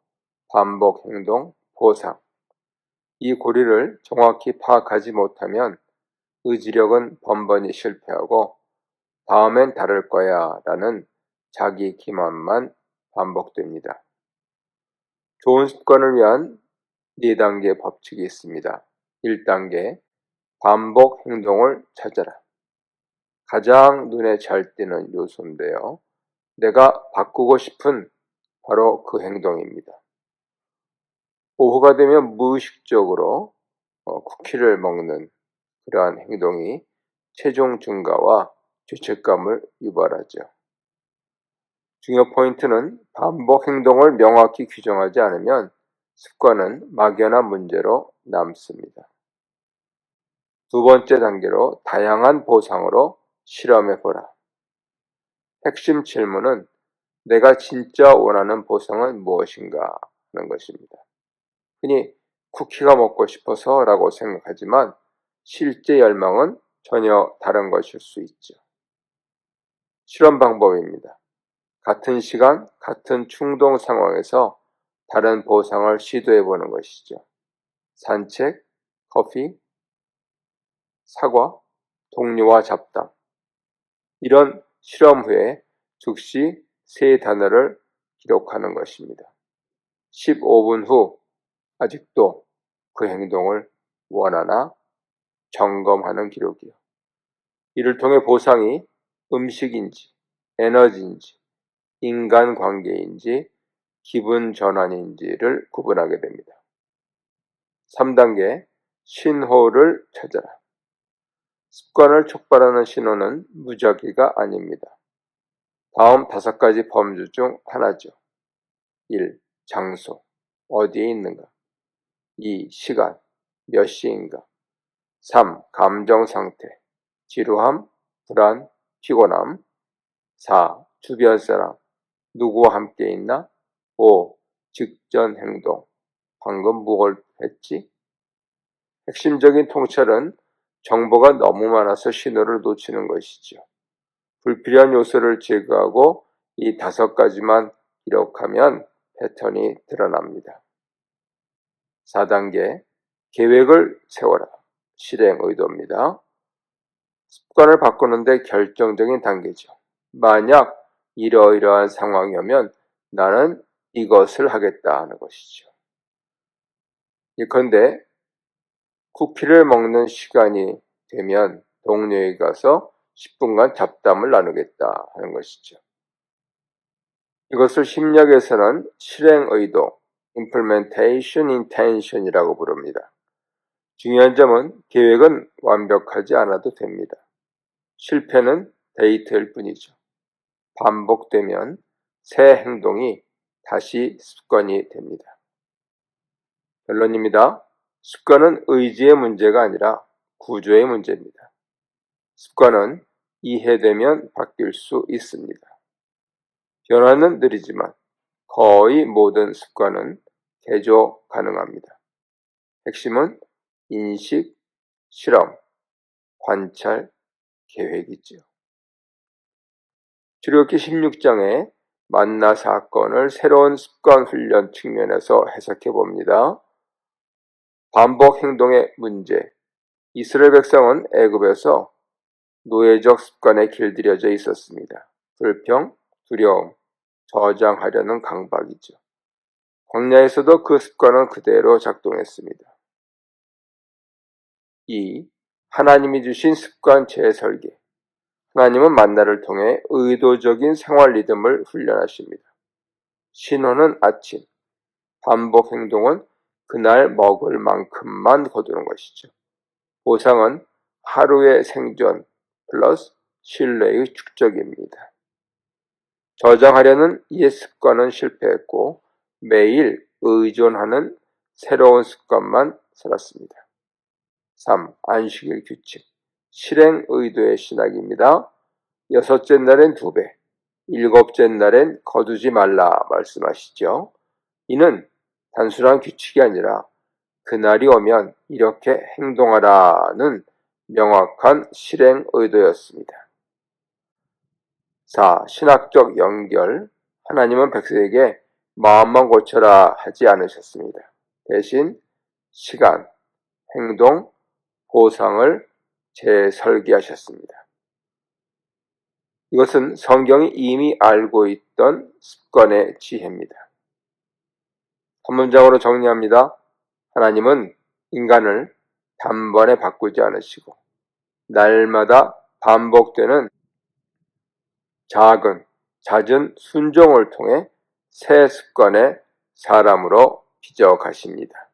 반복 행동, 보상. 이 고리를 정확히 파악하지 못하면 의지력은 번번이 실패하고 다음엔 다를 거야 라는 자기 기만만 반복됩니다. 좋은 습관을 위한 4단계 법칙이 있습니다. 1단계, 반복 행동을 찾아라. 가장 눈에 잘 띄는 요소인데요. 내가 바꾸고 싶은 바로 그 행동입니다. 오후가 되면 무의식적으로 쿠키를 먹는 그러한 행동이 체중 증가와 죄책감을 유발하죠. 중요 포인트는 반복 행동을 명확히 규정하지 않으면 습관은 막연한 문제로 남습니다. 두 번째 단계로 다양한 보상으로 실험해보라. 핵심 질문은 내가 진짜 원하는 보상은 무엇인가 하는 것입니다. 흔히 쿠키가 먹고 싶어서 라고 생각하지만 실제 열망은 전혀 다른 것일 수 있죠. 실험 방법입니다. 같은 시간, 같은 충동 상황에서 다른 보상을 시도해보는 것이죠. 산책, 커피, 사과, 동료와 잡담. 이런 실험 후에 즉시 3단어를 기록하는 것입니다. 15분 후 아직도 그 행동을 원하나 점검하는 기록이요. 이를 통해 보상이 음식인지, 에너지인지, 인간관계인지, 기분 전환인지를 구분하게 됩니다. 3단계, 신호를 찾아라. 습관을 촉발하는 신호는 무작위가 아닙니다. 다음 5가지 범주 중 하나죠. 1. 장소, 어디에 있는가. 2. 시간, 몇 시인가. 3. 감정 상태, 지루함, 불안, 피곤함. 4. 주변 사람, 누구와 함께 있나. 5. 직전 행동, 방금 뭘 했지? 핵심적인 통찰은 정보가 너무 많아서 신호를 놓치는 것이죠. 불필요한 요소를 제거하고 이 5가지만 기록하면 패턴이 드러납니다. 4단계, 계획을 세워라. 실행 의도입니다. 습관을 바꾸는데 결정적인 단계죠. 만약 이러이러한 상황이 오면 나는 이것을 하겠다 하는 것이죠. 그런데 쿠키를 먹는 시간이 되면 동료에게 가서 10분간 잡담을 나누겠다 하는 것이죠. 이것을 심리학에서는 실행 의도, implementation intention이라고 부릅니다. 중요한 점은 계획은 완벽하지 않아도 됩니다. 실패는 데이터일 뿐이죠. 반복되면 새 행동이 다시 습관이 됩니다. 결론입니다. 습관은 의지의 문제가 아니라 구조의 문제입니다. 습관은 이해되면 바뀔 수 있습니다. 변화는 느리지만 거의 모든 습관은 개조 가능합니다. 핵심은 인식, 실험, 관찰, 계획이지요. 출애굽기 16장에 만나 사건을 새로운 습관 훈련 측면에서 해석해 봅니다. 반복 행동의 문제. 이스라엘 백성은 애굽에서 노예적 습관에 길들여져 있었습니다. 불평, 두려움, 저장하려는 강박이죠. 광야에서도 그 습관은 그대로 작동했습니다. 2. 하나님이 주신 습관 재설계. 하나님은 만나를 통해 의도적인 생활 리듬을 훈련하십니다. 신호는 아침, 반복 행동은 그날 먹을 만큼만 거두는 것이죠. 보상은 하루의 생존 플러스 신뢰의 축적입니다. 저장하려는 옛 습관은 실패했고 매일 의존하는 새로운 습관만 살았습니다. 3. 안식일 규칙. 실행 의도의 신학입니다. 여섯째 날엔 2배, 일곱째 날엔 거두지 말라 말씀하시죠. 이는 단순한 규칙이 아니라 그날이 오면 이렇게 행동하라는 명확한 실행 의도였습니다. 4. 신학적 연결. 하나님은 백성에게 마음만 고쳐라 하지 않으셨습니다. 대신 시간, 행동, 보상을 재설계하셨습니다. 이것은 성경이 이미 알고 있던 습관의 지혜입니다. 한 문장으로 정리합니다. 하나님은 인간을 단번에 바꾸지 않으시고 날마다 반복되는 잦은 순종을 통해 새 습관의 사람으로 빚어가십니다.